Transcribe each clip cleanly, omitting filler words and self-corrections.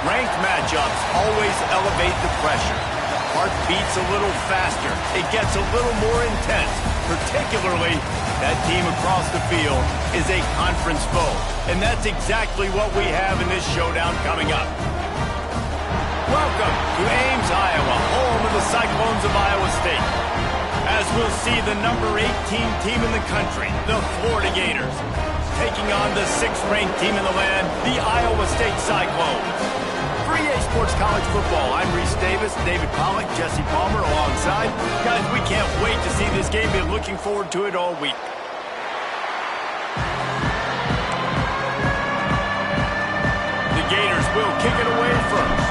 Ranked matchups always elevate the pressure. The heart beats a little faster. It gets a little more intense. Particularly, that team across the field is a conference foe. And that's exactly what we have in this showdown coming up. Welcome to Ames, Iowa, home of the Cyclones of Iowa State. As we'll see the number 18 team in the country, the Florida Gators, taking on the 6th-ranked team in the land, the Iowa State Cyclones. For EA Sports College Football, I'm Reese Davis, David Pollack, Jesse Palmer alongside. Guys, we can't wait to see this game. Been looking forward to it all week. The Gators will kick it away first.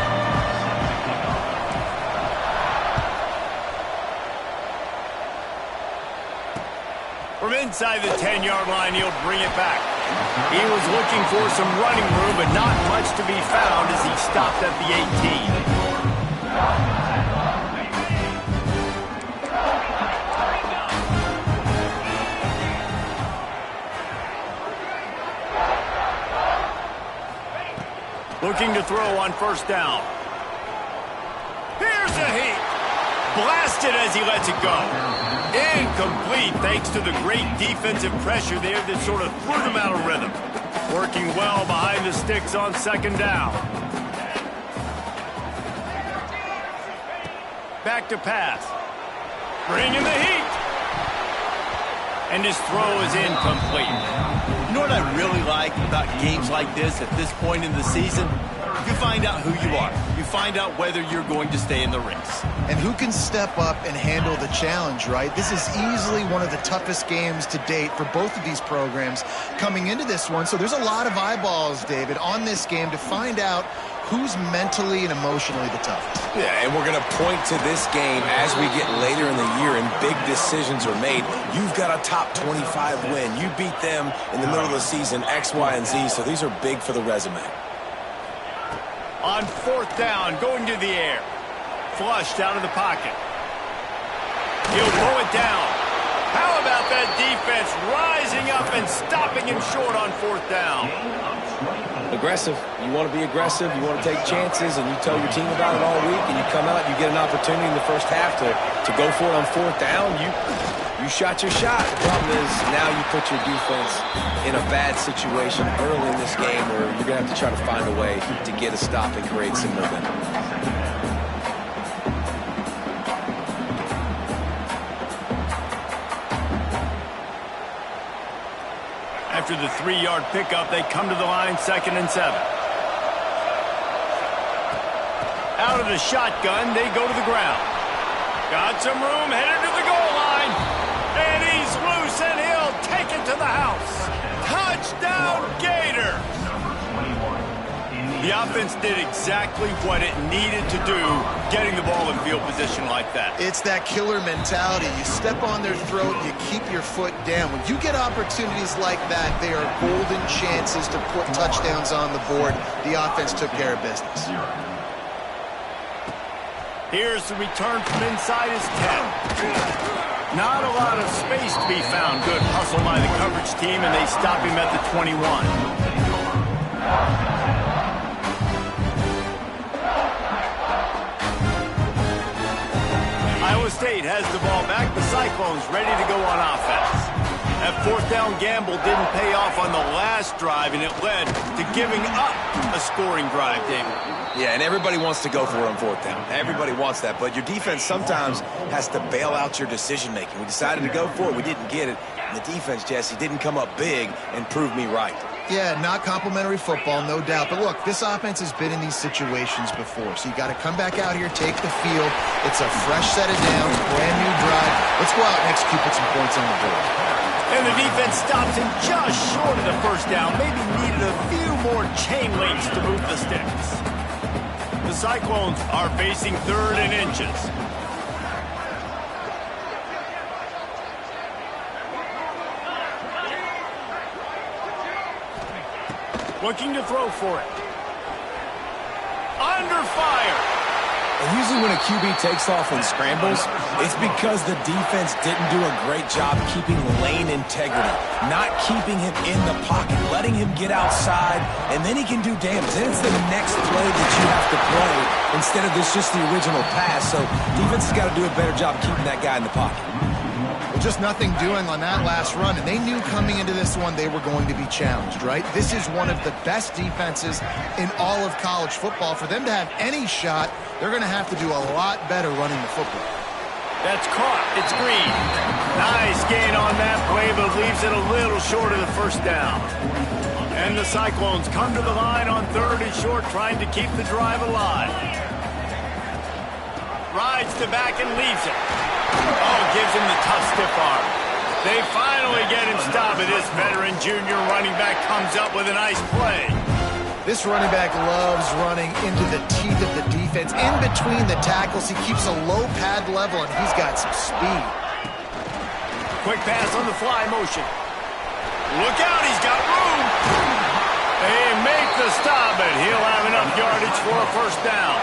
From inside the 10-yard line, he'll bring it back. He was looking for some running room, but not much to be found as he stopped at the 18. Looking to throw on first down. Here's a heat. Blasted as he lets it go. Incomplete thanks to the great defensive pressure there that sort of threw them out of rhythm. Working well behind the sticks on second down. Back to pass. Bringing the heat. And his throw is incomplete. You know what I really like about games like this at this point in the season? You find out who you are. You find out whether you're going to stay in the race. And who can step up and handle the challenge, right? This is easily one of the toughest games to date for both of these programs coming into this one. So there's a lot of eyeballs, David, on this game to find out who's mentally and emotionally the toughest. Yeah, and we're going to point to this game as we get later in the year and big decisions are made. You've got a top 25 win. You beat them in the middle of the season, X, Y, and Z, so these are big for the resume. On fourth down, going to the air. Flushed out of the pocket. He'll blow it down. How about that defense rising up and stopping him short on fourth down? Aggressive. You want to be aggressive. You want to take chances, and you tell your team about it all week, and you come out, you get an opportunity in the first half to go for it on fourth down. You shot your shot. The problem is now you put your defense in a bad situation early in this game where you're going to have to try to find a way to get a stop and create some momentum. After the 3-yard pickup, they come to the line, 2nd and 7. Out of the shotgun, they go to the ground. Got some room, headed to the goal line. And he's loose, and he'll take it to the house. Touchdown, Gator! The offense did exactly what it needed to do, getting the ball in field position like that. It's that killer mentality. You step on their throat, you keep your foot down. When you get opportunities like that, they are golden chances to put touchdowns on the board. The offense took care of business. Here's the return from inside his 10. Not a lot of space to be found. Good hustle by the coverage team, and they stop him at the 21. Iowa State has the ball back. The Cyclones ready to go on offense. That fourth down gamble didn't pay off on the last drive, and it led to giving up a scoring drive, David. Yeah, and everybody wants to go for it on fourth down. Everybody wants that, but your defense sometimes has to bail out your decision-making. We decided to go for it. We didn't get it. And the defense, Jesse, didn't come up big and prove me right. Yeah, not complimentary football, no doubt. But look, this offense has been in these situations before. So you got to come back out here, take the field. It's a fresh set of downs, brand new drive. Let's go out and execute, put some points on the board. And the defense stops him just short of the first down. Maybe needed a few more chain links to move the sticks. The Cyclones are facing 3rd and inches. Looking to throw for it. Under fire. And usually when a QB takes off and scrambles, it's because the defense didn't do a great job keeping lane integrity, not keeping him in the pocket, letting him get outside, and then he can do damage. Then it's the next play that you have to play instead of just the original pass. So defense has got to do a better job keeping that guy in the pocket. Well, just nothing doing on that last run, and they knew coming into this one they were going to be challenged, right? This is one of the best defenses in all of college football. For them to have any shot, they're going to have to do a lot better running the football. That's caught. It's Green. Nice gain on that play, but leaves it a little short of the first down. And the Cyclones come to the line on 3rd and short, trying to keep the drive alive. Rides to back and leaves it. Oh, gives him the tough stiff arm. They finally get him stopped, but this veteran junior running back comes up with a nice play. This running back loves running into the teeth of the defense. In between the tackles, he keeps a low pad level, and he's got some speed. Quick pass on the fly motion. Look out, he's got room. They make the stop, but he'll have enough yardage for a first down.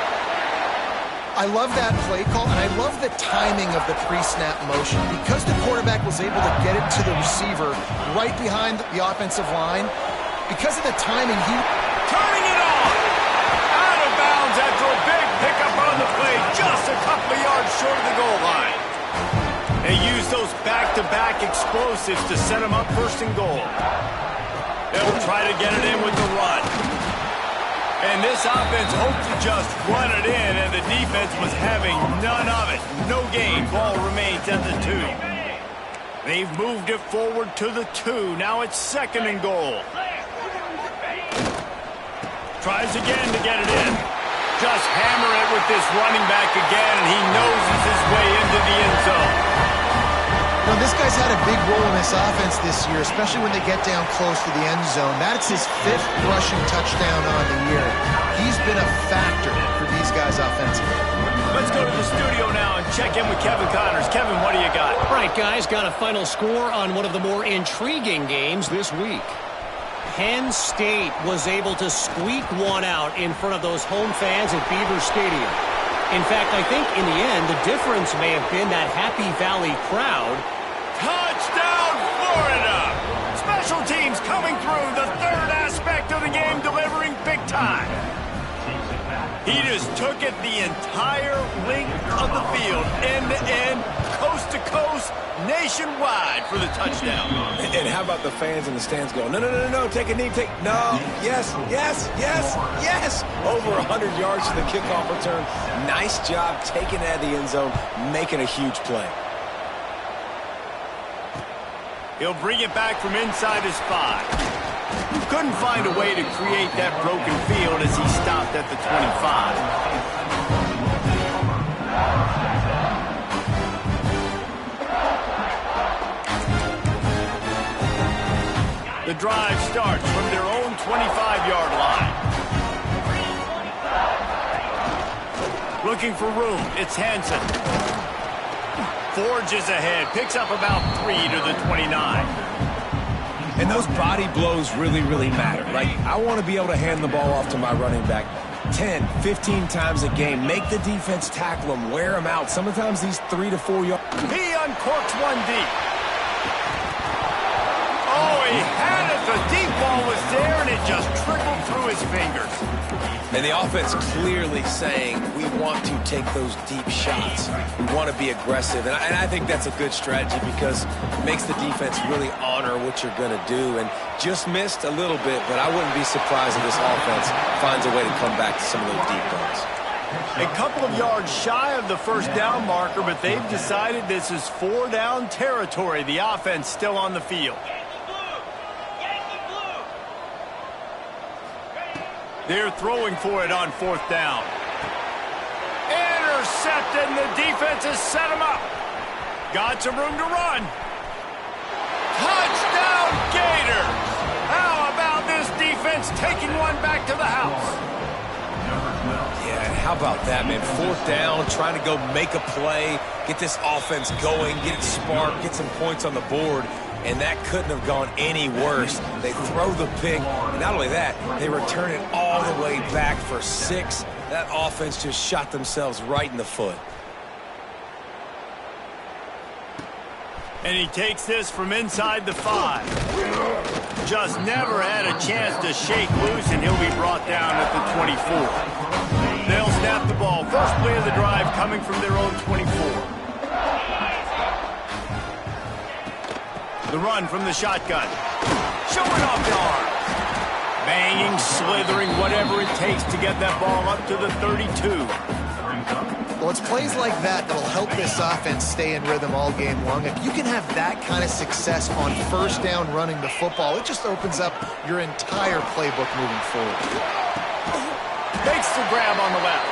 I love that play call, and I love the timing of the pre-snap motion. Because the quarterback was able to get it to the receiver right behind the offensive line, because of the timing, he... Turning it on! Out of bounds after a big pickup on the play, just a couple of yards short of the goal line. They use those back-to-back explosives to set them up 1st and goal. They'll try to get it in with the run. And this offense hoped to just run it in, and the defense was having none of it. No gain. Ball remains at the 2. They've moved it forward to the 2. Now it's 2nd and goal. Tries again to get it in. Just hammer it with this running back again, and he noses his way into the end zone. Now, this guy's had a big role in this offense this year, especially when they get down close to the end zone. That's his 5th rushing touchdown on the year. He's been a factor for these guys offensively. Let's go to the studio now and check in with Kevin Connors. Kevin, what do you got? All right, guys, got a final score on one of the more intriguing games this week. Penn State was able to squeak one out in front of those home fans at Beaver Stadium. In fact, I think in the end, the difference may have been that Happy Valley crowd. Touchdown, Florida! Special teams coming through, the 3rd aspect of the game, delivering big time. He just took it the entire length of the field, end to end, coast to coast, nationwide for the touchdown. And how about the fans in the stands going, no, take a knee, no, yes. Over 100 yards to the kickoff return. Nice job taking it out of the end zone, making a huge play. He'll bring it back from inside his 5. Couldn't find a way to create that broken field as he stopped at the 25. The drive starts from their own 25-yard line. Looking for room, it's Hansen. Forges ahead, picks up about 3 to the 29. And those body blows really, really matter. Like, I want to be able to hand the ball off to my running back 10, 15 times a game. Make the defense tackle him, wear him out. Sometimes these 3 to 4 yards. He uncorks one deep. Oh, he had it. The deep ball was there, and it just trickled through his fingers. And the offense clearly saying, we want to take those deep shots. We want to be aggressive. And I think that's a good strategy because it makes the defense really honor what you're going to do. And just missed a little bit, but I wouldn't be surprised if this offense finds a way to come back to some of those deep balls. A couple of yards shy of the first down marker, but they've decided this is 4-down territory. The offense still on the field. They're throwing for it on 4th down. Intercepted, and the defense has set him up. Got some room to run. Touchdown, Gators! How about this defense taking one back to the house? Yeah, and how about that, man? 4th down, trying to go make a play, get this offense going, get it sparked, get some points on the board. And that couldn't have gone any worse. They throw the pick, and not only that, they return it all the way back for 6 That offense just shot themselves right in the foot. And he takes this from inside the 5. Just never had a chance to shake loose, and he'll be brought down at the 24. They'll snap the ball. First play of the drive coming from their own 24. The run from the shotgun. Showing off the arm. Banging, slithering, whatever it takes to get that ball up to the 32. Well, it's plays like that that'll help this offense stay in rhythm all game long. If you can have that kind of success on first down running the football, it just opens up your entire playbook moving forward. Makes the grab on the left.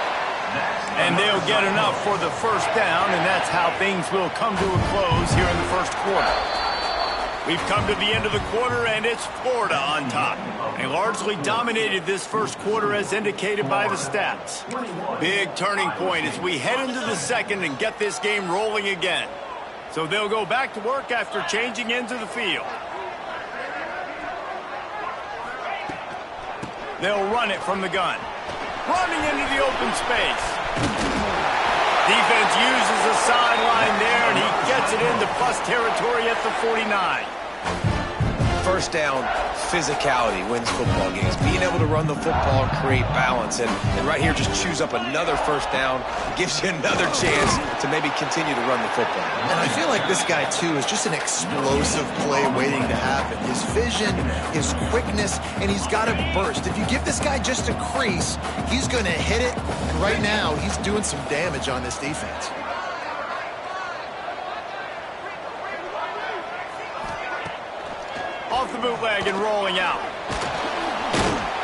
And they'll get enough for the first down, and that's how things will come to a close here in the first quarter. We've come to the end of the quarter, and it's Florida on top. They largely dominated this first quarter as indicated by the stats. Big turning point as we head into the second and get this game rolling again. So they'll go back to work after changing into the field. They'll run it from the gun. Running into the open space. Defense uses the sideline there, and he gets it into plus territory at the 49. First down, physicality wins football games. Being able to run the football and create balance. And right here, just choose up another first down. Gives you another chance to maybe continue to run the football. And I feel like this guy, too, is just an explosive play waiting to happen. His vision, his quickness, and he's got a burst. If you give this guy just a crease, he's going to hit it. And right now, he's doing some damage on this defense. Off the bootleg and rolling out.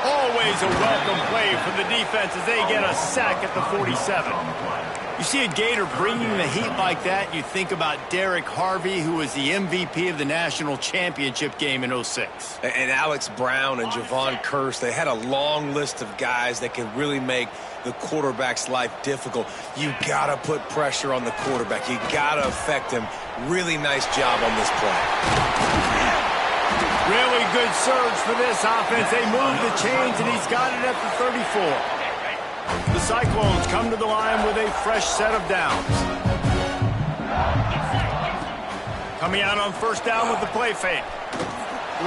Always a welcome play for the defense as they get a sack at the 47. You see a Gator bringing the heat like that, you think about Derek Harvey, who was the MVP of the national championship game in 06. And Alex Brown and Javon Curse, they had a long list of guys that can really make the quarterback's life difficult. You got to put pressure on the quarterback. You got to affect him. Really nice job on this play. Really good surge for this offense. They move the chains, and he's got it at the 34. The Cyclones come to the line with a fresh set of downs. Coming out on first down with the play fake.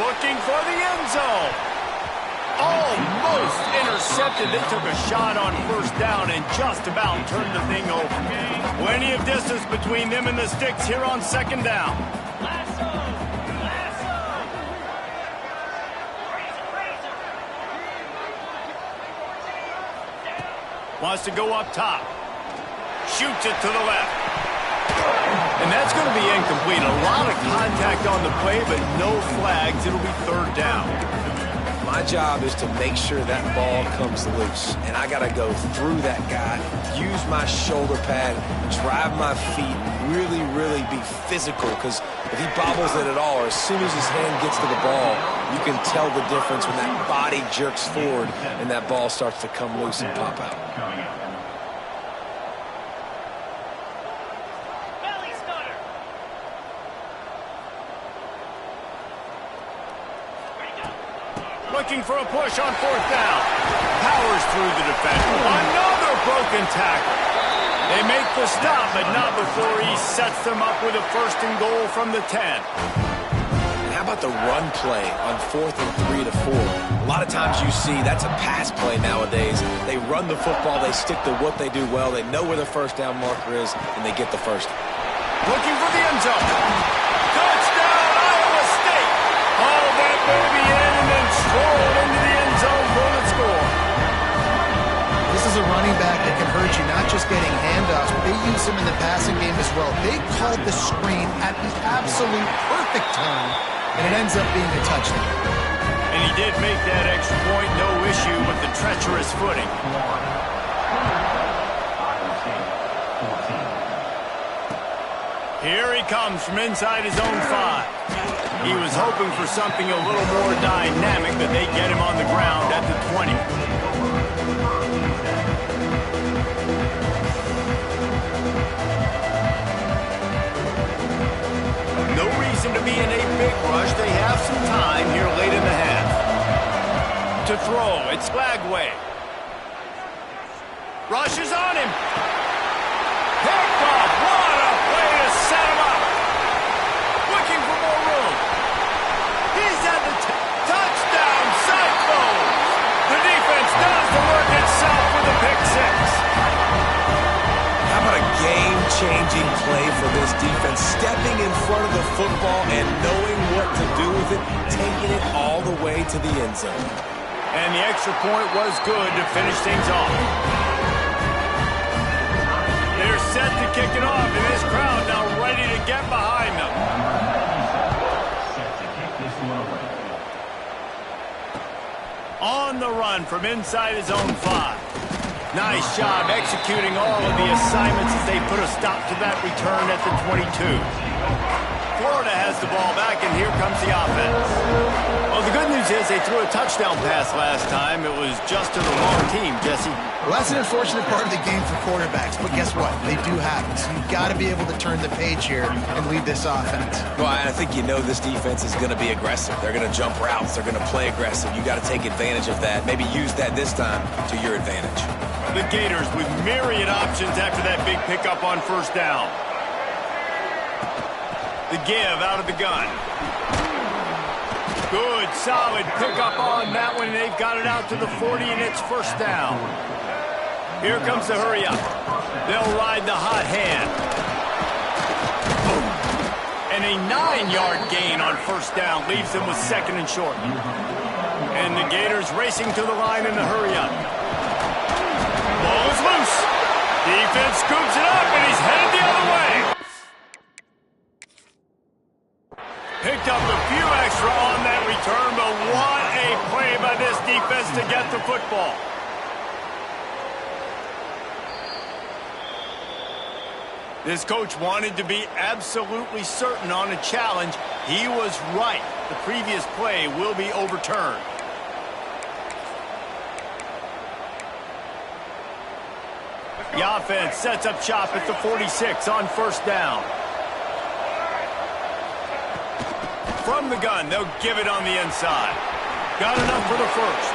Looking for the end zone. Almost intercepted. They took a shot on first down and just about turned the thing over. Plenty of distance between them and the sticks here on second down. Wants to go up top. Shoots it to the left. And that's going to be incomplete. A lot of contact on the play, but no flags. It'll be third down. My job is to make sure that ball comes loose. And I got to go through that guy, use my shoulder pad, drive my feet, really, really be physical. Because if he bobbles it at all, or as soon as his hand gets to the ball, you can tell the difference when that body jerks forward and that ball starts to come loose and pop out. Looking for a push on fourth down. Powers through the defender. Another broken tackle. They make the stop, but not before he sets them up with a first and goal from the 10. And how about the run play on 4th and 3 to 4? A lot of times you see that's a pass play nowadays. They run the football. They stick to what they do well. They know where the first down marker is, and they get the first. Looking for the end zone. Touchdown, Iowa State. All that baby in and then stroll into the end zone for the score. This is a running back that can hurt you, not just getting handoffs, but they use him in the passing game as well. They called the screen at the absolute perfect time, and it ends up being a touchdown. And he did make that extra point, no issue with the treacherous footing. Here he comes from inside his own 5. He was hoping for something a little more dynamic, but they get him on the ground at the 20. No reason to be in a big rush. They have some time here late in the half. To throw, it's Lagway. Rushes on him. Picked off. What a way to set him up. Looking for more room. He's at the touchdown. Cyclones. The defense does the work itself with a pick six. How about a game-changing play for this defense? Stepping in front of the football and knowing what to do with it, taking it all the way to the end zone. And the extra point was good to finish things off. They're set to kick it off, and this crowd now ready to get behind them. On the run from inside his own 5. Nice job executing all of the assignments as they put a stop to that return at the 22. Florida has the ball back, and here comes the offense. Well, the good news is they threw a touchdown pass last time. It was just to the wrong team, Jesse. Well, that's an unfortunate part of the game for quarterbacks, but guess what? They do happen. So you've got to be able to turn the page here and lead this offense. Well, I think you know this defense is going to be aggressive. They're going to jump routes. They're going to play aggressive. You got to take advantage of that. Maybe use that this time to your advantage. The Gators with myriad options after that big pickup on first down. The give out of the gun. Good, solid pickup on that one. They've got it out to the 40, and it's first down. Here comes the hurry up. They'll ride the hot hand. And a 9-yard gain on first down leaves them with second and short. And the Gators racing to the line in the hurry up. Ball is loose. Defense scoops it up, and he's headed the other way. Picked up a few extra on that return, but what a play by this defense to get the football. This coach wanted to be absolutely certain on a challenge. He was right. The previous play will be overturned. The offense sets up shop at the 46 on first down. From the gun, they'll give it on the inside. Got enough for the first.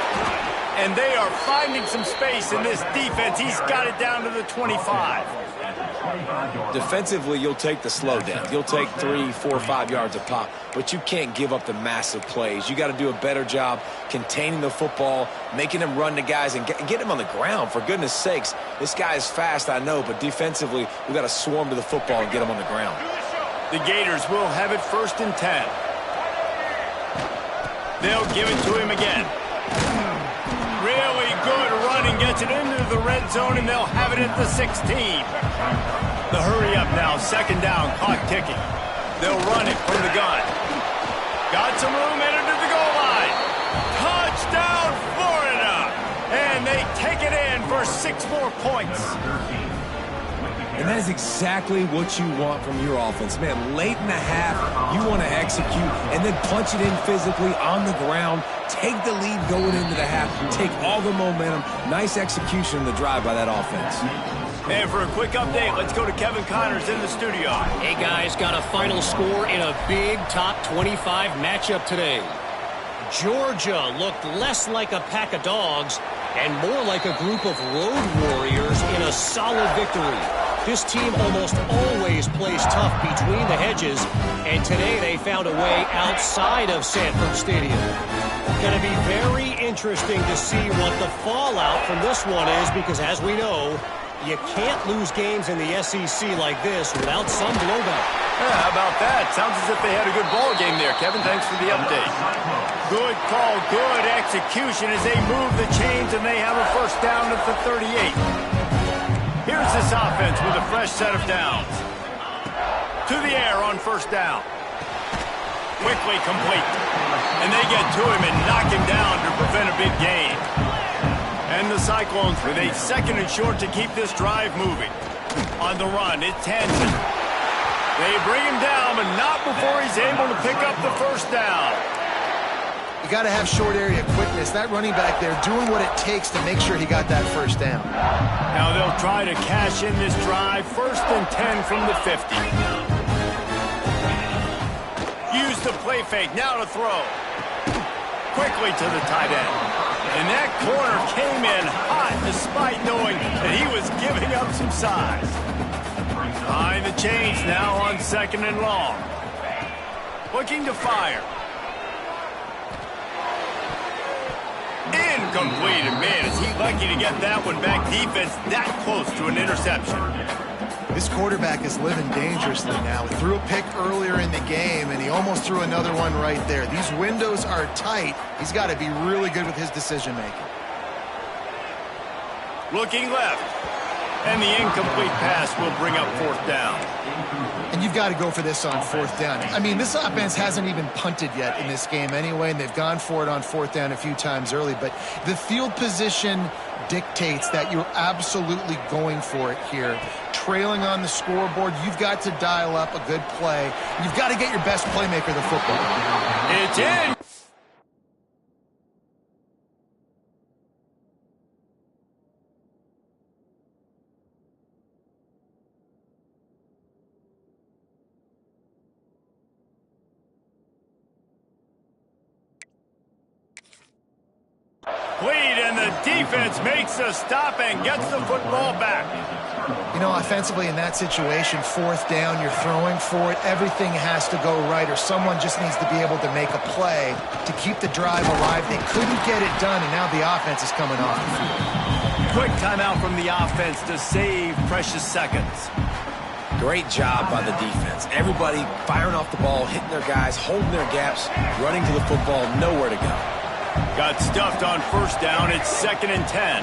And they are finding some space in this defense. He's got it down to the 25. Defensively, you'll take the slow down. You'll take 3, 4, 5 yards a pop, but you can't give up the massive plays. You got to do a better job containing the football, making them run to guys, and get him on the ground. For goodness sakes, this guy is fast, I know, but defensively, we got to swarm to the football and get him on the ground. The Gators will have it first and 10. They'll give it to him again. Really good running, gets it into the red zone, and they'll have it at the 16. The hurry up now, second down, clock ticking. They'll run it from the gun. Got some room, headed to the goal line. Touchdown, Florida! And they take it in for 6 more points. And that is exactly what you want from your offense. Man, late in the half, you want to execute and then punch it in physically on the ground. Take the lead going into the half. Take all the momentum. Nice execution in the drive by that offense. And for a quick update, let's go to Kevin Connors in the studio. Hey, guys, got a final score in a big top 25 matchup today. Georgia looked less like a pack of dogs and more like a group of road warriors in a solid victory. This team almost always plays tough between the hedges, and today they found a way outside of Sanford Stadium. Going to be very interesting to see what the fallout from this one is, because as we know, you can't lose games in the SEC like this without some blowback. Yeah, how about that? Sounds as if they had a good ball game there. Kevin, thanks for the update. Good call, good execution as they move the chains, and they have a first down at the 38. Here's this offense with a fresh set of downs. To the air on first down. Quickly complete. And they get to him and knock him down to prevent a big gain. And the Cyclones with a second and short to keep this drive moving. On the run, it's Hansen. They bring him down, but not before he's able to pick up the first down. You got to have short area quickness. That running back there doing what it takes to make sure he got that first down. Now they'll try to cash in this drive. First and 10 from the 50. Use the play fake. Now to throw. Quickly to the tight end. And that corner came in hot. shot despite knowing that he was giving up some size. Behind the chains now on 2nd and long. Looking to fire. Incomplete, and man, is he lucky to get that one back. Defense that close to an interception. This quarterback is living dangerously now. He threw a pick earlier in the game, and he almost threw another one right there. These windows are tight. He's got to be really good with his decision-making. Looking left. And the incomplete pass will bring up 4th down. And you've got to go for this on 4th down. I mean, this offense hasn't even punted yet in this game anyway, and they've gone for it on 4th down a few times early. But the field position dictates that you're absolutely going for it here. Trailing on the scoreboard, you've got to dial up a good play. You've got to get your best playmaker the football. It's in. And the defense makes a stop and gets the football back. You know, offensively in that situation, 4th down, you're throwing for it. Everything has to go right, or someone just needs to be able to make a play to keep the drive alive. They couldn't get it done, and now the offense is coming off the field. Quick timeout from the offense to save precious seconds. Great job by the defense. Everybody firing off the ball, hitting their guys, holding their gaps, running to the football, nowhere to go. Got stuffed on 1st down. It's 2nd and 10.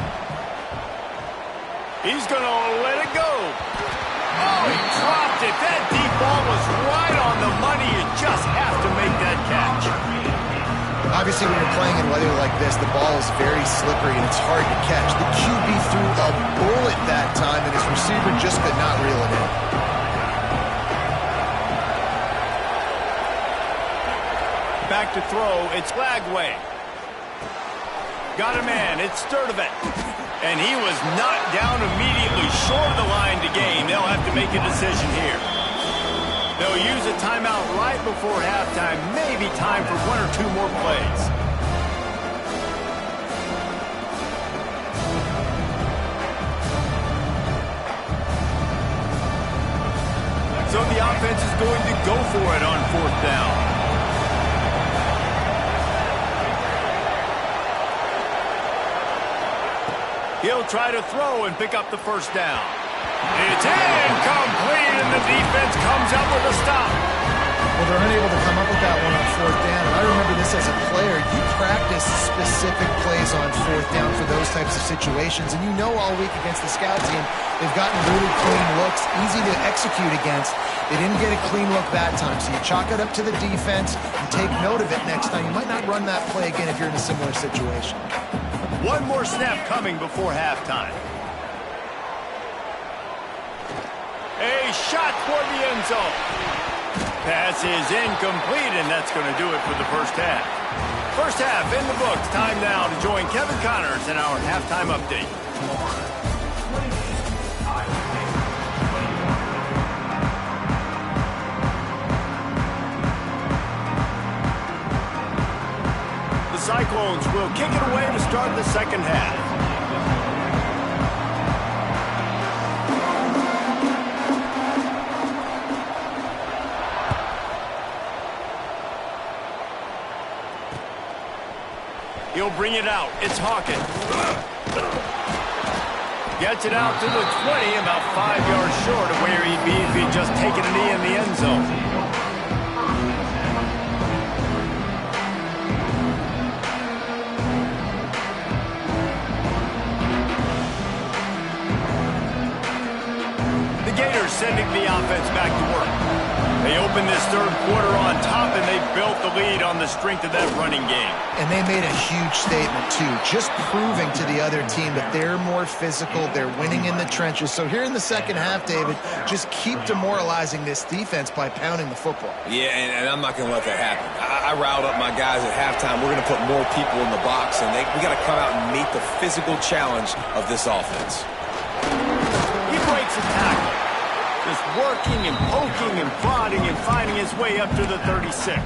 He's going to let it go. Oh, he dropped it. That deep ball was right on the money. You just have to make that catch. Obviously, when you're playing in weather like this, the ball is very slippery and it's hard to catch. The QB threw a bullet that time, and his receiver just could not reel it in. Back to throw. It's Lagway. Got a man. It's Sturdivant. And he was knocked down immediately short of the line to gain. They'll have to make a decision here. They'll use a timeout right before halftime. Maybe time for 1 or 2 more plays. So the offense is going to go for it on 4th down. He'll try to throw and pick up the 1st down. It's incomplete, and the defense comes up with a stop. Well, they're unable to come up with that one on 4th down. And I remember this as a player. You practice specific plays on 4th down for those types of situations. And you know all week against the scout team, they've gotten really clean looks, easy to execute against. They didn't get a clean look that time. So you chalk it up to the defense and take note of it next time. You might not run that play again if you're in a similar situation. One more snap coming before halftime. A shot toward the end zone. Pass is incomplete, and that's going to do it for the 1st half. 1st half in the books. Time now to join Kevin Connors in our halftime update. The Cyclones will kick it away to start the 2nd half. He'll bring it out. It's Hawkins. Gets it out to the 20, about 5 yards short of where he'd be if he'd just taken a knee in the end zone. Gators sending the offense back to work. They opened this 3rd quarter on top, and they built the lead on the strength of that running game. And they made a huge statement, too, just proving to the other team that they're more physical, they're winning in the trenches. So here in the 2nd half, David, just keep demoralizing this defense by pounding the football. Yeah, and I'm not going to let that happen. I riled up my guys at halftime. We're going to put more people in the box, and we got to come out and meet the physical challenge of this offense. He breaks a tackle. just working and poking and prodding and finding his way up to the 36.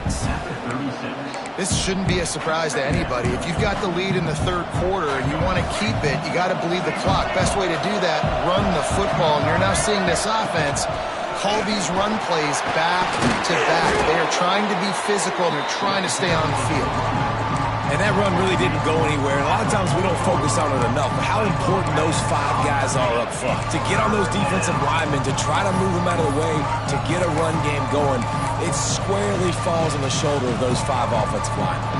This shouldn't be a surprise to anybody. If you've got the lead in the third quarter and you want to keep it, you got to bleed the clock. Best way to do that, run the football. And you're now seeing this offense call these run plays back to back. They are trying to be physical, and they're trying to stay on the field. And that run really didn't go anywhere. And a lot of times we don't focus on it enough, but how important those 5 guys are up front. To get on those defensive linemen, to try to move them out of the way, to get a run game going, it squarely falls on the shoulder of those 5 offensive linemen.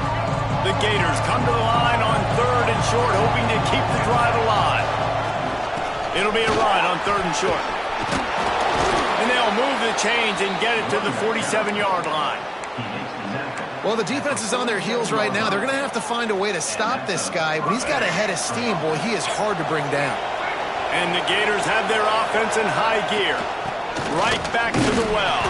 The Gators come to the line on 3rd and short, hoping to keep the drive alive. It'll be a run on 3rd and short. And they'll move the chains and get it to the 47-yard line. Well, the defense is on their heels right now. They're going to have to find a way to stop this guy. When he's got a head of steam, boy, he is hard to bring down. And the Gators have their offense in high gear. Right back to the well.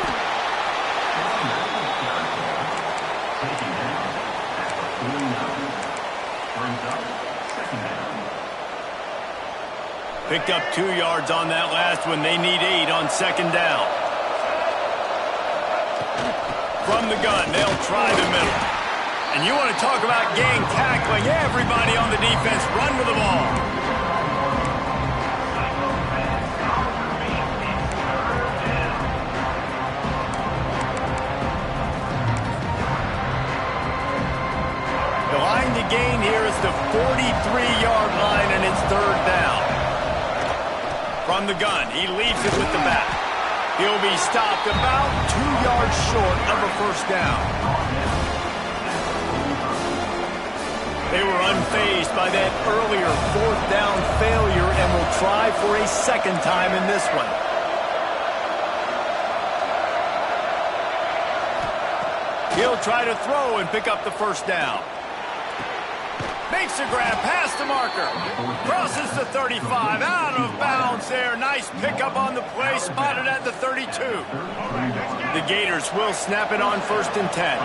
Picked up 2 yards on that last one. They need 8 on 2nd down. From the gun, they'll try the middle. And you want to talk about gang tackling. Everybody on the defense run with the ball. The line to gain here is the 43-yard line, and it's 3rd down. From the gun, he leaves it with the back. He'll be stopped about 2 yards short of a 1st down. They were unfazed by that earlier 4th down failure and will try for a 2nd time in this one. He'll try to throw and pick up the 1st down. Makes the grab past the marker. Crosses the 35. Out of bounds there. Nice pickup on the play. Spotted at the 32. The Gators will snap it on 1st and 10.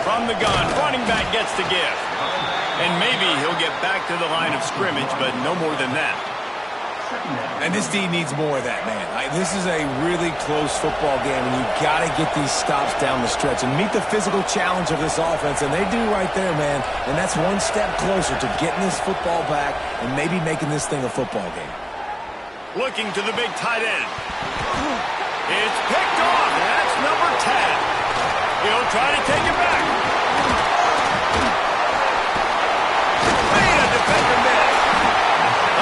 From the gun, running back gets the give. And maybe he'll get back to the line of scrimmage, but no more than that. And this D needs more of that, man. This is a really close football game, and you've got to get these stops down the stretch and meet the physical challenge of this offense, and they do right there, man. And that's one step closer to getting this football back and maybe making this thing a football game. Looking to the big tight end. It's picked off. That's number 10. He'll try to take it back. Made a defender miss.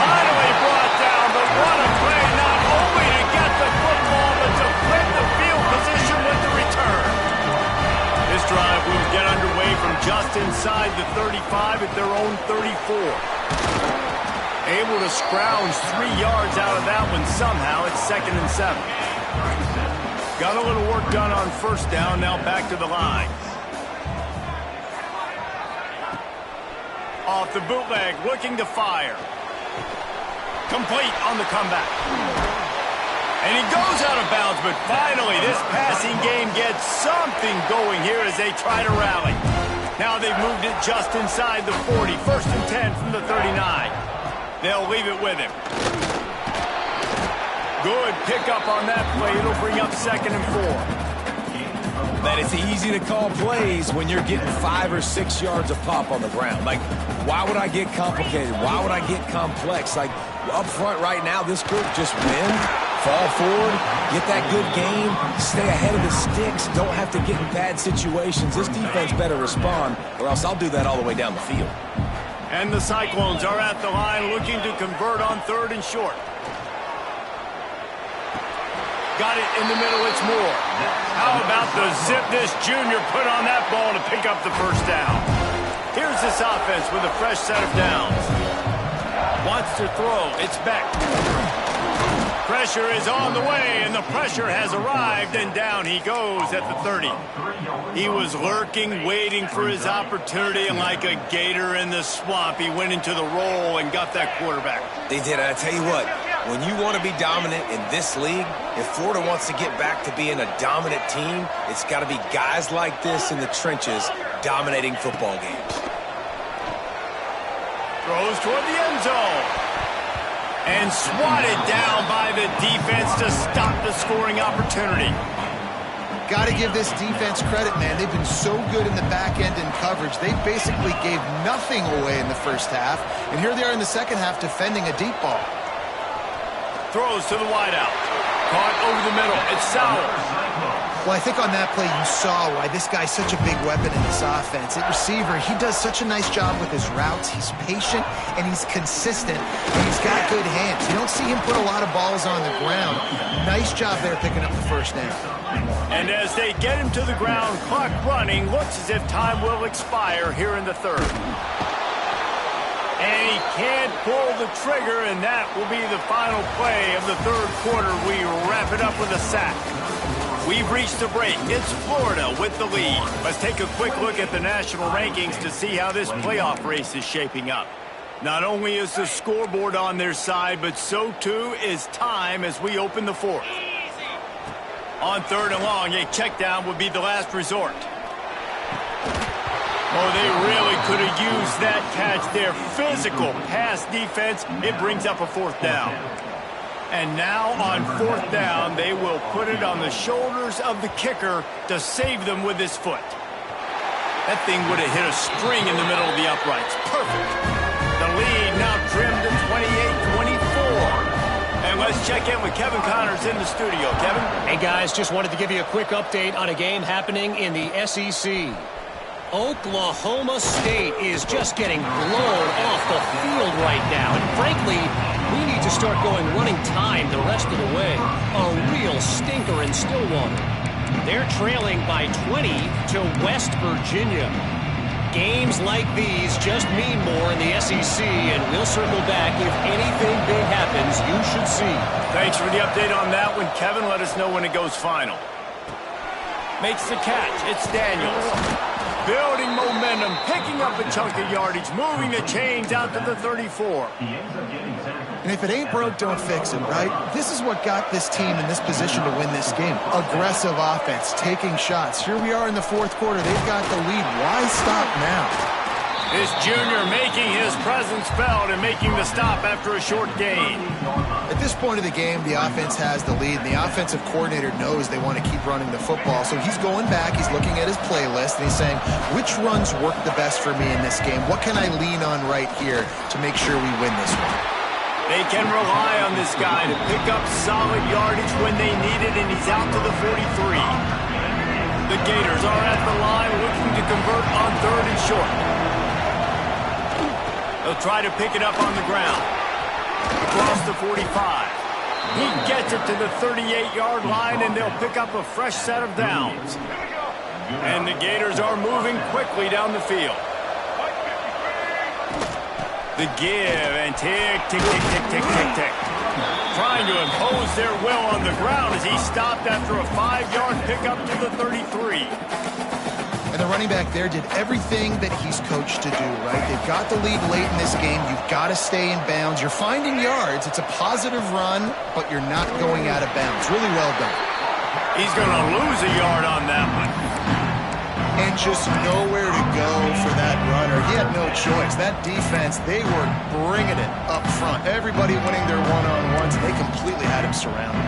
Finally brought down, but what a play, not only to get the football, but to flip the field position with the return. This drive will get underway from just inside the 35 at their own 34. Able to scrounge 3 yards out of that one somehow. It's 2nd and 7. Got a little work done on 1st down, now back to the line. Off the bootleg, looking to fire. Complete on the comeback. And he goes out of bounds, but finally this passing game gets something going here as they try to rally. Now they've moved it just inside the 40. 1st and 10 from the 39. They'll leave it with him. Good pickup on that play. It'll bring up 2nd and 4. That it's easy to call plays when you're getting 5 or 6 yards of pop on the ground. Like, why would I get complicated? Why would I get complex? Like, up front right now, this group just win, fall forward, get that good game, stay ahead of the sticks, don't have to get in bad situations. This defense better respond, or else I'll do that all the way down the field. And the Cyclones are at the line looking to convert on 3rd and short. Got it in the middle, it's Moore. How about the zip this junior put on that ball to pick up the 1st down? Here's this offense with a fresh set of downs. Wants to throw, it's Beck. Pressure is on the way, and the pressure has arrived, and down he goes at the 30. He was lurking, waiting for his opportunity, and like a gator in the swamp, he went into the roll and got that quarterback. They did, and I tell you what, when you want to be dominant in this league, if Florida wants to get back to being a dominant team, it's got to be guys like this in the trenches dominating football games. Throws toward the end zone. And swatted down by the defense to stop the scoring opportunity. Got to give this defense credit, man. They've been so good in the back end in coverage. They basically gave nothing away in the first half. And here they are in the second half defending a deep ball. Throws to the wideout. Caught over the middle. It's Sowers. Well, I think on that play you saw why this guy's such a big weapon in this offense. At receiver, he does such a nice job with his routes. He's patient and he's consistent and he's got good hands. You don't see him put a lot of balls on the ground. Nice job there picking up the first down. And as they get him to the ground, clock running, looks as if time will expire here in the third. And he can't pull the trigger, and that will be the final play of the third quarter. We wrap it up with a sack. We've reached the break. It's Florida with the lead. Let's take a quick look at the national rankings to see how this playoff race is shaping up. Not only is the scoreboard on their side, but so too is time as we open the fourth. On third and long, a check down would be the last resort. Oh, they really could have used that catch there. Physical pass defense. It brings up a fourth down. And now on fourth down, they will put it on the shoulders of the kicker to save them with his foot. That thing would have hit a string in the middle of the uprights. Perfect. The lead now trimmed to 28-24. And let's check in with Kevin Connors in the studio. Kevin? Hey, guys, just wanted to give you a quick update on a game happening in the SEC. Oklahoma State is just getting blown off the field right now. And frankly, we need to start going running time the rest of the way. A real stinker in Stillwater. They're trailing by 20 to West Virginia. Games like these just mean more in the SEC, and we'll circle back if anything big happens you should see. Thanks for the update on that one, Kevin. Let us know when it goes final. Makes the catch. It's Daniels. Building momentum, picking up a chunk of yardage, moving the chains out to the 34. And if it ain't broke, don't fix it, right? This is what got this team in this position to win this game. Aggressive offense, taking shots. Here we are in the fourth quarter. They've got the lead. Why stop now? This junior making his presence felt and making the stop after a short gain. At this point of the game, the offense has the lead, and the offensive coordinator knows they want to keep running the football. So he's going back, he's looking at his playlist, and he's saying, which runs work the best for me in this game? What can I lean on right here to make sure we win this one? They can rely on this guy to pick up solid yardage when they need it, and he's out to the 43. The Gators are at the line looking to convert on third and short. They'll try to pick it up on the ground. Across the 45. He gets it to the 38-yard line, and they'll pick up a fresh set of downs. And the Gators are moving quickly down the field. The give and tick, tick, tick, tick, tick, tick, tick. Trying to impose their will on the ground as he stopped after a 5-yard pickup to the 33. And the running back there did everything that he's coached to do, right? They've got the lead late in this game. You've got to stay in bounds. You're finding yards. It's a positive run, but you're not going out of bounds. Really well done. He's going to lose a yard on that one. And just nowhere to go for that runner. He had no choice. That defense, they were bringing it up front. Everybody winning their one-on-ones, and they completely had him surrounded.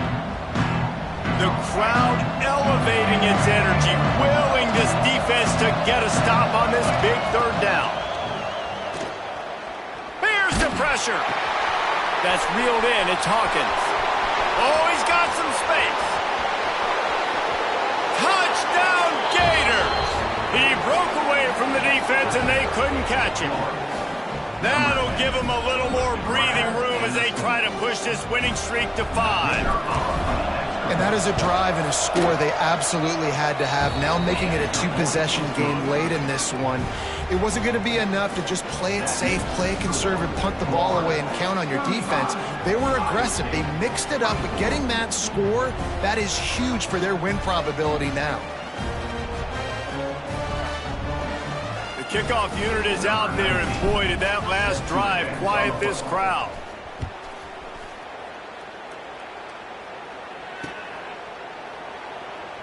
The crowd elevating its energy, willing this defense to get a stop on this big third down. Here's the pressure. That's reeled in. It's Hawkins. Oh, he's got some space. Touchdown, Gators. He broke away from the defense, and they couldn't catch him. That'll give them a little more breathing room as they try to push this winning streak to 5. And that is a drive and a score they absolutely had to have. Now making it a 2-possession game late in this one. It wasn't going to be enough to just play it safe, play it conservative, punt the ball away, and count on your defense. They were aggressive. They mixed it up, but getting that score, that is huge for their win probability now. The kickoff unit is out there, and boy, did that last drive quiet this crowd.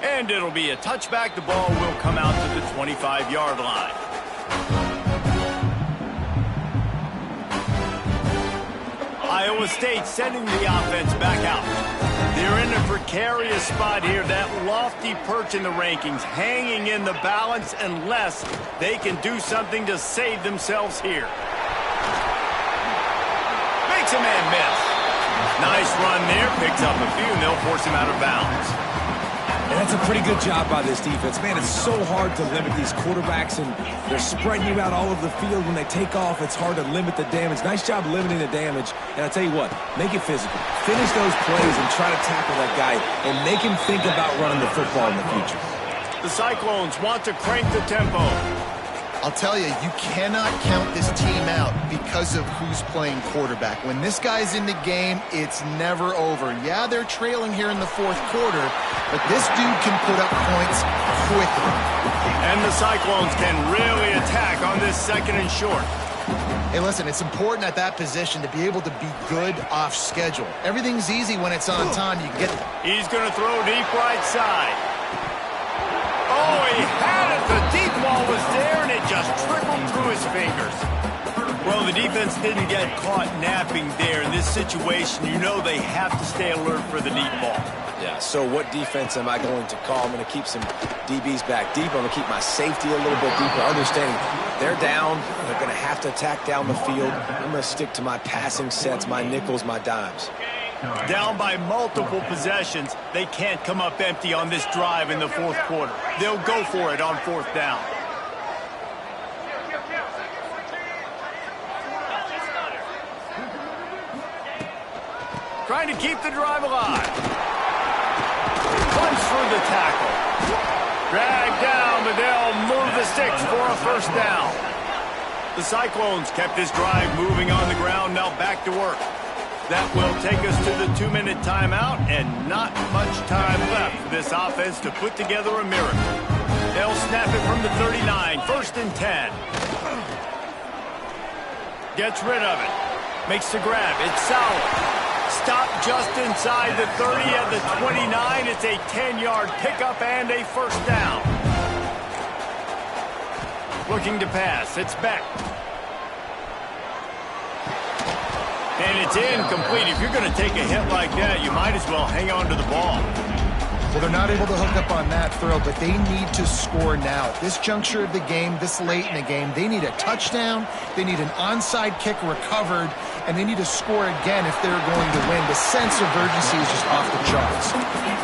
And it'll be a touchback. The ball will come out to the 25-yard line. Iowa State sending the offense back out. They're in a precarious spot here, that lofty perch in the rankings, hanging in the balance unless they can do something to save themselves here. Makes a man miss. Nice run there, picks up a few, and they'll force him out of bounds. And that's a pretty good job by this defense. Man, it's so hard to limit these quarterbacks, and they're spreading you out all over the field. When they take off, it's hard to limit the damage. Nice job limiting the damage. And I'll tell you what, make it physical. Finish those plays and try to tackle that guy and make him think about running the football in the future. The Cyclones want to crank the tempo. I'll tell you, you cannot count this team out because of who's playing quarterback. When this guy's in the game, it's never over. Yeah, they're trailing here in the fourth quarter, but this dude can put up points quickly. And the Cyclones can really attack on this second and short. Hey, listen, it's important at that position to be able to be good off schedule. Everything's easy when it's on time. You get. He's going to throw deep right side. Oh, he had it. The deep ball was there, and it just trickled through his fingers. Well, the defense didn't get caught napping there in this situation. You know they have to stay alert for the deep ball. Yeah, so what defense am I going to call? I'm going to keep some DBs back deep. I'm going to keep my safety a little bit deeper, understanding they're down. They're going to have to attack down the field. I'm going to stick to my passing sets, my nickels, my dimes. Down by multiple possessions, they can't come up empty on this drive in the fourth quarter. They'll go for it on fourth down. Trying to keep the drive alive. Punch through the tackle. Dragged down, but they'll move the sticks for a first down. The Cyclones kept this drive moving on the ground, now back to work. That will take us to the 2-minute timeout, and not much time left for this offense to put together a miracle. They'll snap it from the 39, first and 10. Gets rid of it. Makes the grab. It's solid. Stop just inside the 30 at the 29. It's a 10-yard pickup and a first down. Looking to pass. It's Beck. And it's incomplete. If you're going to take a hit like that, you might as well hang on to the ball. Well, they're not able to hook up on that throw, but they need to score now. At this juncture of the game, this late in the game, they need a touchdown, they need an onside kick recovered, and they need to score again if they're going to win. The sense of urgency is just off the charts.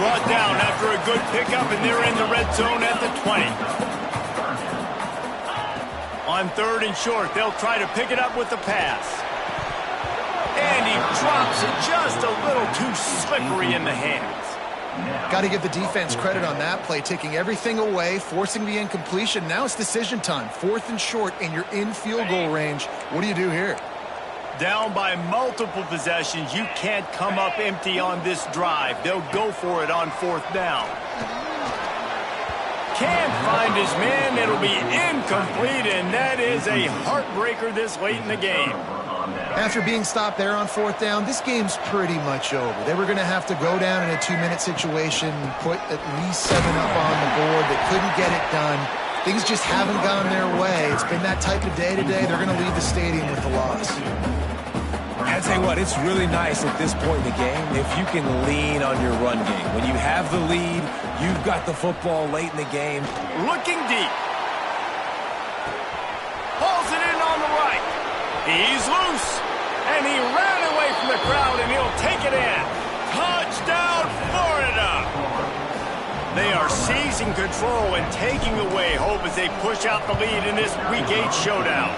Brought down after a good pickup, and they're in the red zone at the 20. On third and short, they'll try to pick it up with the pass. And he drops it just a little too slippery in the hands. Got to give the defense credit on that play, taking everything away, forcing the incompletion. Now it's decision time. Fourth and short, and you're in field goal range. What do you do here? Down by multiple possessions, you can't come up empty on this drive. They'll go for it on fourth down. Can't find his man. It'll be incomplete, and that is a heartbreaker this late in the game. After being stopped there on fourth down, this game's pretty much over. They were going to have to go down in a 2-minute situation, put at least 7 up on the board. They couldn't get it done. Things just haven't gone their way. It's been that type of day today. They're going to leave the stadium with the loss. I'll tell you what, it's really nice at this point in the game if you can lean on your run game. When you have the lead, you've got the football late in the game. Looking deep. Pulls it in on the right. He's loose. And he ran away from the crowd, and he'll take it in. Touchdown, Florida! They are seizing control and taking away hope as they push out the lead in this Week 8 showdown.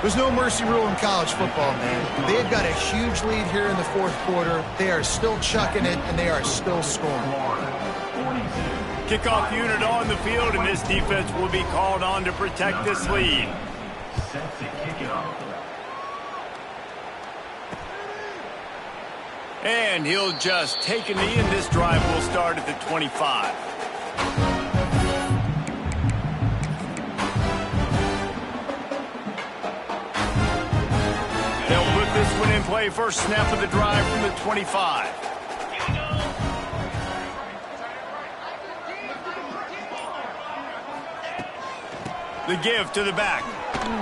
There's no mercy rule in college football, man. They've got a huge lead here in the fourth quarter. They are still chucking it, and they are still scoring. Kickoff unit on the field, and this defense will be called on to protect this lead. Set to kick it off. And he'll just take a knee, and this drive will start at the 25. They'll put this one in play. First snap of the drive from the 25. The give to the back.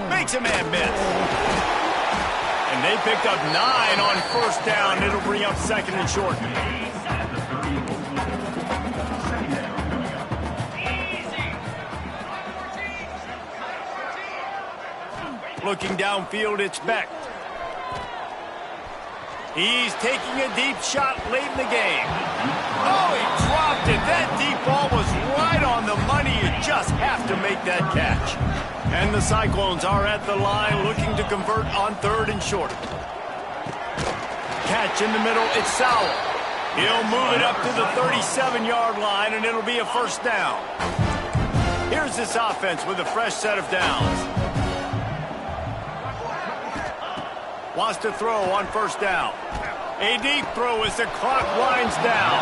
Makes a man miss. And they picked up 9 on first down. It'll bring up second and short. Looking downfield, it's Beck. He's taking a deep shot late in the game. Oh, he dropped it. That deep ball was right on the money. You just have to make that catch. And the Cyclones are at the line looking to convert on third and short. Catch in the middle, it's Sowell. He'll move it up to the 37-yard line, and it'll be a first down. Here's this offense with a fresh set of downs. Wants to throw on first down. A deep throw as the clock winds down.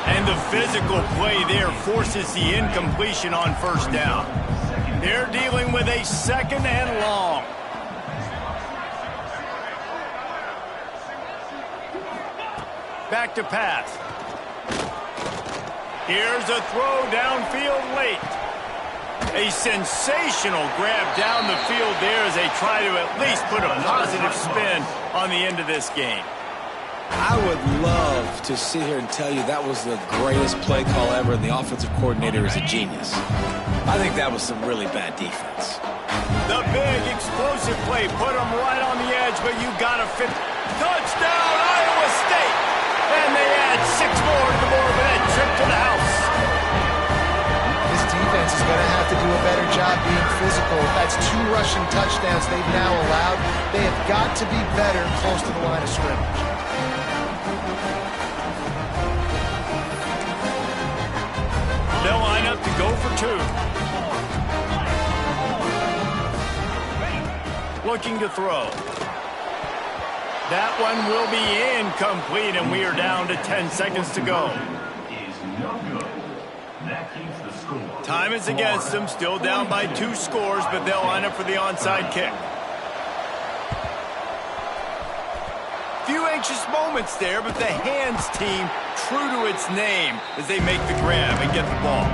And the physical play there forces the incompletion on first down. They're dealing with a second and long. Back to pass. Here's a throw downfield late. A sensational grab down the field there as they try to at least put a positive spin on the end of this game. I would love to sit here and tell you that was the greatest play call ever, and the offensive coordinator is a genius. I think that was some really bad defense. The big explosive play put them right on the edge, but you got to fit. Touchdown, Iowa State! And they add 6 more to the board with that trip to the house. Defense is going to have to do a better job being physical. That's 2 rushing touchdowns they've now allowed. They have got to be better close to the line of scrimmage. They'll line up to go for 2. Looking to throw. That one will be incomplete, and we are down to 10 seconds to go. Time is against them, still down by 2 scores, but they'll line up for the onside kick. Few anxious moments there, but the hands team true to its name as they make the grab and get the ball.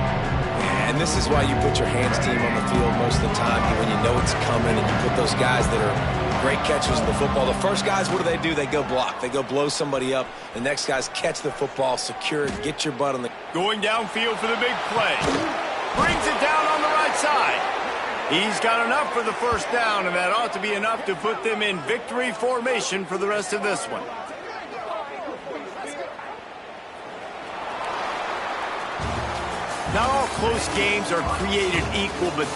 And this is why you put your hands team on the field most of the time, when you know it's coming, and you put those guys that are great catchers of the football. The first guys, what do? They go block. They go blow somebody up. The next guys catch the football, secure it, get your butt on the... Going downfield for the big play. Brings it down on the right side. He's got enough for the first down, and that ought to be enough to put them in victory formation for the rest of this one. Not all close games are created equal, but